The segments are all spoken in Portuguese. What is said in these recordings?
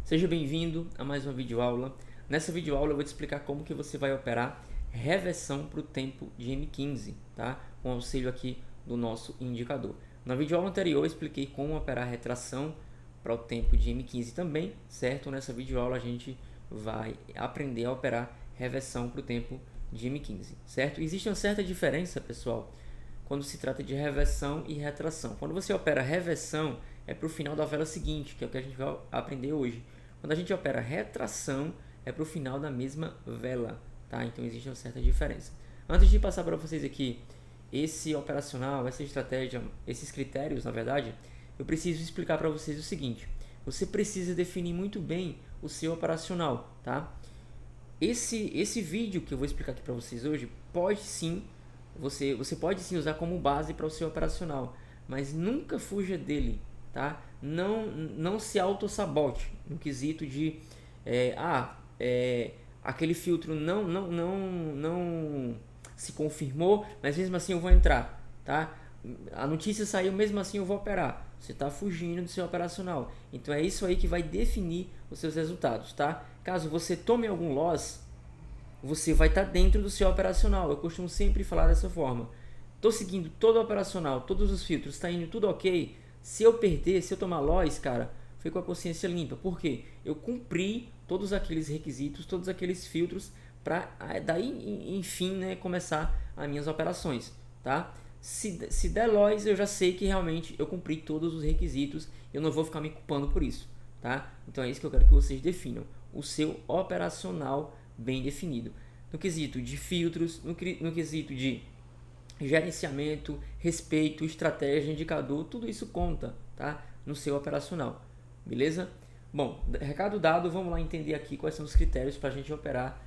Seja bem-vindo a mais uma videoaula. Nessa videoaula eu vou te explicar como que você vai operar reversão para o tempo de M15, tá? Com auxílio aqui do nosso indicador. Na videoaula anterior eu expliquei como operar retração para o tempo de M15 também, certo? Nessa videoaula a gente vai aprender a operar reversão para o tempo de M15, certo? Existe uma certa diferença, pessoal, quando se trata de reversão e retração. Quando você opera reversão, é para o final da vela seguinte, que é o que a gente vai aprender hoje. Quando a gente opera retração, é para o final da mesma vela, tá? Então existe uma certa diferença. Antes de passar para vocês aqui esse operacional, essa estratégia, esses critérios, na verdade, eu preciso explicar para vocês o seguinte. Você precisa definir muito bem o seu operacional, tá? Esse vídeo que eu vou explicar aqui para vocês hoje pode sim, você pode sim usar como base para o seu operacional, mas nunca fuja dele, tá? Não se auto-sabote no quesito de aquele filtro não se confirmou, mas mesmo assim eu vou entrar, tá? A notícia saiu, mesmo assim eu vou operar. Você está fugindo do seu operacional. Então é isso aí que vai definir os seus resultados, tá? Caso você tome algum loss, você vai estar dentro do seu operacional. Eu costumo sempre falar dessa forma. Estou seguindo todo o operacional, todos os filtros, está indo tudo ok. Se eu perder, se eu tomar loss, cara, foi com a consciência limpa. Por quê? Eu cumpri todos aqueles requisitos, todos aqueles filtros para daí, enfim, né, começar as minhas operações, tá? Se der loss, eu já sei que realmente eu cumpri todos os requisitos. Eu não vou ficar me culpando por isso, tá? Então é isso que eu quero que vocês definam. O seu operacional bem definido. No quesito de filtros, no quesito de gerenciamento, respeito, estratégia, indicador, tudo isso conta, tá? No seu operacional, beleza? Bom, recado dado, vamos lá entender aqui quais são os critérios para a gente operar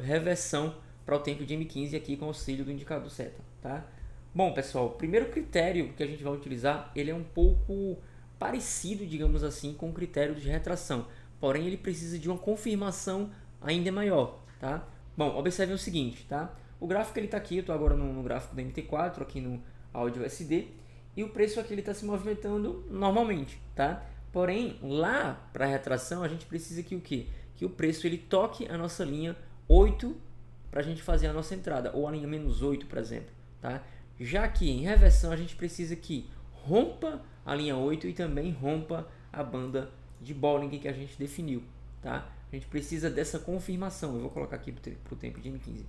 reversão para o tempo de M15 aqui com auxílio do indicador seta, tá? Bom, pessoal, o primeiro critério que a gente vai utilizar, ele é um pouco parecido, digamos assim, com o critério de retração, porém ele precisa de uma confirmação ainda maior, tá? Bom, observe o seguinte, tá? O gráfico ele está aqui, eu estou agora no gráfico da MT4, aqui no áudio SD, e o preço aqui ele está se movimentando normalmente, tá? Porém, lá para a retração, a gente precisa que o quê? Que o preço ele toque a nossa linha 8 para a gente fazer a nossa entrada, ou a linha menos 8, por exemplo, tá? Já que em reversão a gente precisa que rompa a linha 8 e também rompa a banda de Bollinger que a gente definiu, tá? A gente precisa dessa confirmação. Eu vou colocar aqui para o tempo de M15.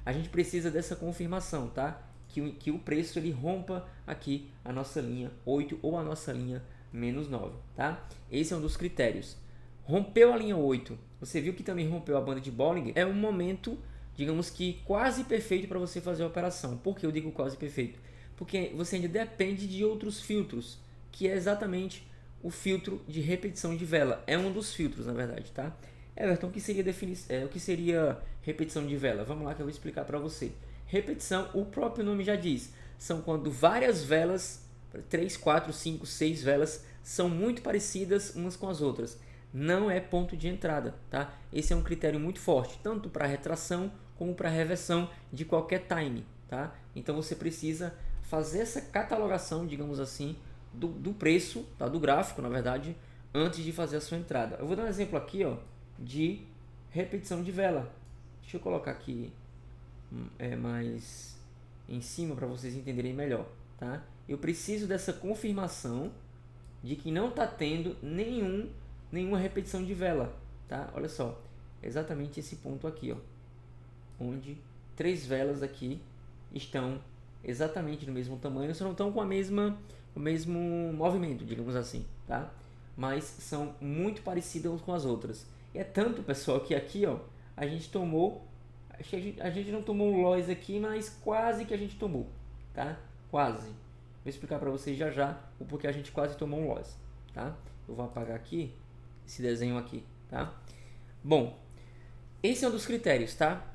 A gente precisa dessa confirmação, tá? Que o preço ele rompa aqui a nossa linha 8 ou a nossa linha menos 9, tá? Esse é um dos critérios. Rompeu a linha 8, você viu que também rompeu a banda de Bollinger, é um momento, digamos que quase perfeito para você fazer a operação. Por que eu digo quase perfeito? Porque você ainda depende de outros filtros, que é exatamente o filtro de repetição de vela. É um dos filtros, na verdade, tá? Everton, o que seria repetição de vela? Vamos lá que eu vou explicar para você. Repetição, o próprio nome já diz, são quando várias velas, 3, 4, 5, 6 velas, são muito parecidas umas com as outras. Não é ponto de entrada, tá? Esse é um critério muito forte, tanto para retração como para reversão de qualquer time, tá? Então você precisa fazer essa catalogação, digamos assim, do preço, tá? Do gráfico, na verdade, antes de fazer a sua entrada. Eu vou dar um exemplo aqui, ó, de repetição de vela. Deixa eu colocar aqui mais em cima para vocês entenderem melhor, tá? Eu preciso dessa confirmação de que não está tendo nenhuma repetição de vela, tá? Olha só, exatamente esse ponto aqui, ó, onde 3 velas aqui estão exatamente no mesmo tamanho, só não estão com o mesmo movimento, digamos assim, tá? Mas são muito parecidas com as outras. E é tanto, pessoal, que aqui, ó, a gente tomou, a gente não tomou um loss aqui, mas quase que a gente tomou, tá? Quase. Vou explicar para vocês já já o porquê a gente quase tomou um loss, tá? Eu vou apagar aqui esse desenho aqui, tá? Bom, esse é um dos critérios, tá?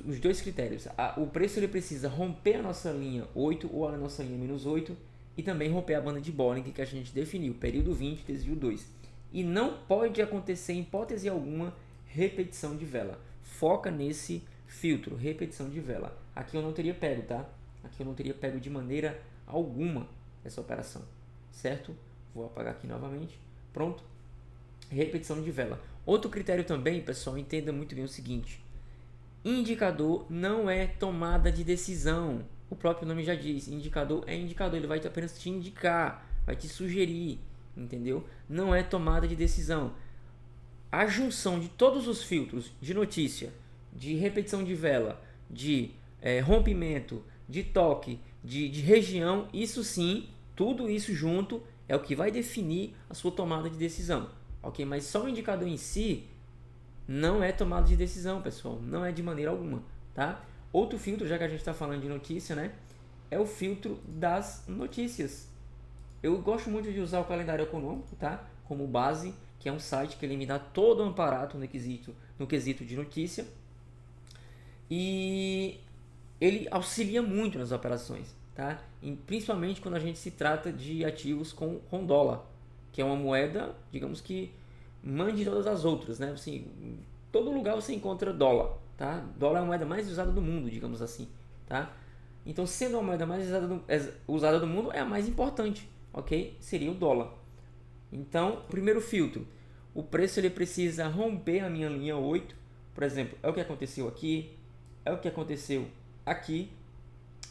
Os dois critérios. O preço ele precisa romper a nossa linha 8 ou a nossa linha menos 8 e também romper a banda de Bollinger que a gente definiu, período 20, desvio 2. E não pode acontecer, em hipótese alguma, repetição de vela. Foca nesse filtro, repetição de vela. Aqui eu não teria pego, tá? Aqui eu não teria pego de maneira alguma essa operação, certo? Vou apagar aqui novamente. Pronto. repetição de vela. Outro critério também, pessoal, entenda muito bem o seguinte: indicador não é tomada de decisão. O próprio nome já diz, indicador é indicador, ele vai apenas te indicar, vai te sugerir, entendeu? Não é tomada de decisão. A junção de todos os filtros de notícia, de repetição de vela, de rompimento, de toque, de região, isso sim, tudo isso junto é o que vai definir a sua tomada de decisão, ok? Mas só o indicador em si não é tomada de decisão, pessoal, não é de maneira alguma, tá? Outro filtro, já que a gente está falando de notícia, né, é o filtro das notícias. Eu gosto muito de usar o calendário econômico, tá, como base, que é um site que ele me dá todo o amparato no quesito de notícia, e ele auxilia muito nas operações, tá? E principalmente quando a gente se trata de ativos com dólar, que é uma moeda, digamos que mande todas as outras, né? Assim, em todo lugar você encontra dólar, tá? Dólar é a moeda mais usada do mundo, digamos assim, tá? Então, sendo a moeda mais usada do mundo, é a mais importante, ok? Seria o dólar. Então, primeiro filtro, o preço ele precisa romper a minha linha 8, por exemplo, é o que aconteceu aqui, é o que aconteceu aqui,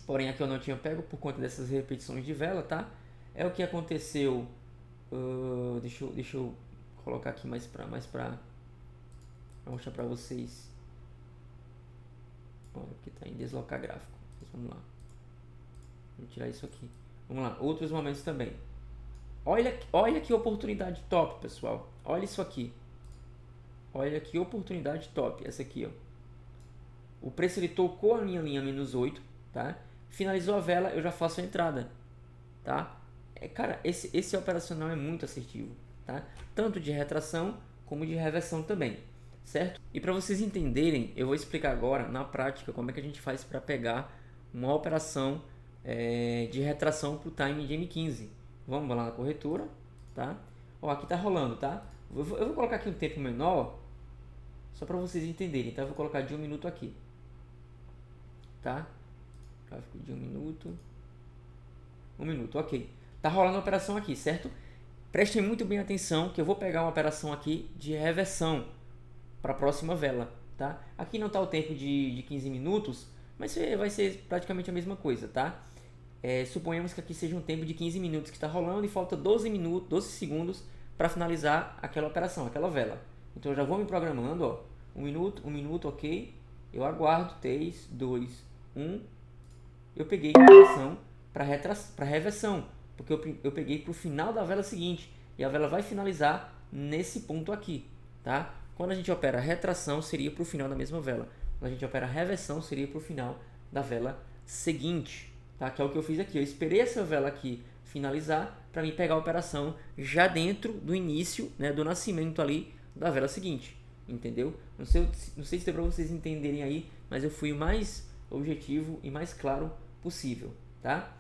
porém aqui eu não tinha pego por conta dessas repetições de vela, tá? É o que aconteceu, deixa eu colocar aqui mais pra mostrar pra vocês. Olha, aqui tá em deslocar gráfico, mas vamos lá, vou tirar isso aqui, vamos lá, outros momentos também. Olha que oportunidade top, pessoal. Olha isso aqui. Olha que oportunidade top. Essa aqui, ó. O preço ele tocou a minha linha -8, tá? Finalizou a vela, eu já faço a entrada, tá? Cara, esse operacional é muito assertivo, tá? Tanto de retração como de reversão também, certo? E para vocês entenderem, eu vou explicar agora na prática como é que a gente faz para pegar uma operação de retração para o time de M15. Vamos lá na corretora, tá? Ó, aqui tá rolando, tá? Eu vou colocar aqui um tempo menor, só para vocês entenderem, tá? Eu vou colocar de 1 minuto aqui, tá? Gráfico de 1 minuto. 1 minuto, ok. Tá rolando a operação aqui, certo? Prestem muito bem atenção que eu vou pegar uma operação aqui de reversão para a próxima vela, tá? Aqui não tá o tempo de 15 minutos, mas vai ser praticamente a mesma coisa, tá? Suponhamos que aqui seja um tempo de 15 minutos que está rolando e falta 12 segundos para finalizar aquela operação, aquela vela. Então eu já vou me programando, ó, 1 minuto, ok. Eu aguardo, 3, 2, 1. Eu peguei a operação para reversão, porque eu peguei para o final da vela seguinte e a vela vai finalizar nesse ponto aqui, tá? Quando a gente opera retração, seria para o final da mesma vela. Quando a gente opera reversão, seria para o final da vela seguinte. Tá? Que é o que eu fiz aqui. Eu esperei essa vela aqui finalizar para mim pegar a operação já dentro do início, né, do nascimento ali da vela seguinte. Entendeu? Não sei se deu para vocês entenderem aí, mas eu fui o mais objetivo e mais claro possível. Tá?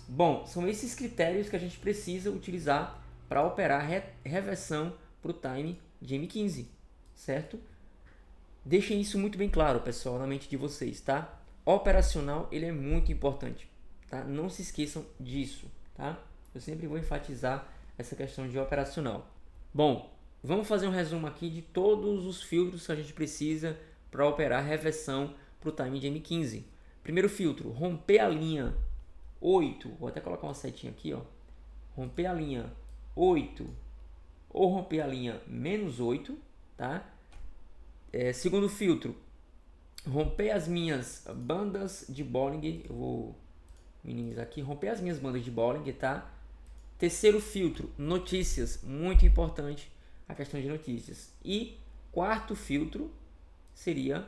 Bom, são esses critérios que a gente precisa utilizar para operar reversão para o time de M15. Certo? Deixem isso muito bem claro, pessoal, na mente de vocês, tá? Operacional, ele é muito importante, tá? Não se esqueçam disso, tá? Eu sempre vou enfatizar essa questão de operacional. Bom, vamos fazer um resumo aqui de todos os filtros que a gente precisa para operar reversão para o time de M15. Primeiro filtro, romper a linha 8, vou até colocar uma setinha aqui, ó. Romper a linha 8 ou romper a linha -8, tá? Segundo filtro, romper as minhas bandas de Bollinger, eu vou minimizar aqui, romper as minhas bandas de Bollinger, tá? Terceiro filtro, notícias, muito importante a questão de notícias. E quarto filtro seria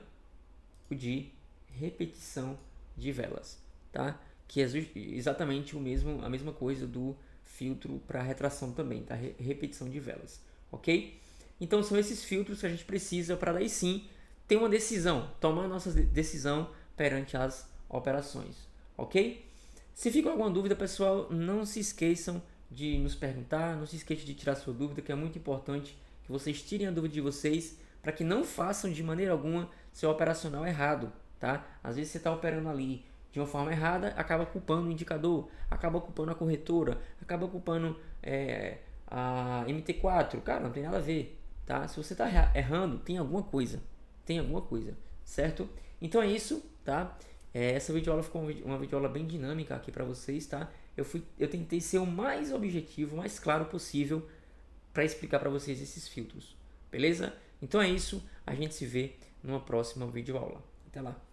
o de repetição de velas, tá? Que é exatamente a mesma coisa do filtro para retração também, tá? Repetição de velas, ok? Então são esses filtros que a gente precisa para daí sim ter uma decisão, tomar a nossa decisão perante as operações, ok? Se ficou alguma dúvida, pessoal, não se esqueçam de nos perguntar, não se esqueçam de tirar sua dúvida, que é muito importante que vocês tirem a dúvida de vocês para que não façam de maneira alguma seu operacional errado, tá? Às vezes você está operando ali de uma forma errada, acaba culpando o indicador, acaba culpando a corretora, acaba culpando a MT4, cara, não tem nada a ver, tá? Se você está errando, tem alguma coisa, certo? Então é isso, tá? Essa videoaula ficou uma videoaula bem dinâmica aqui para vocês, tá? Eu tentei ser o mais objetivo, o mais claro possível para explicar para vocês esses filtros, beleza? Então é isso, a gente se vê numa próxima videoaula. Até lá!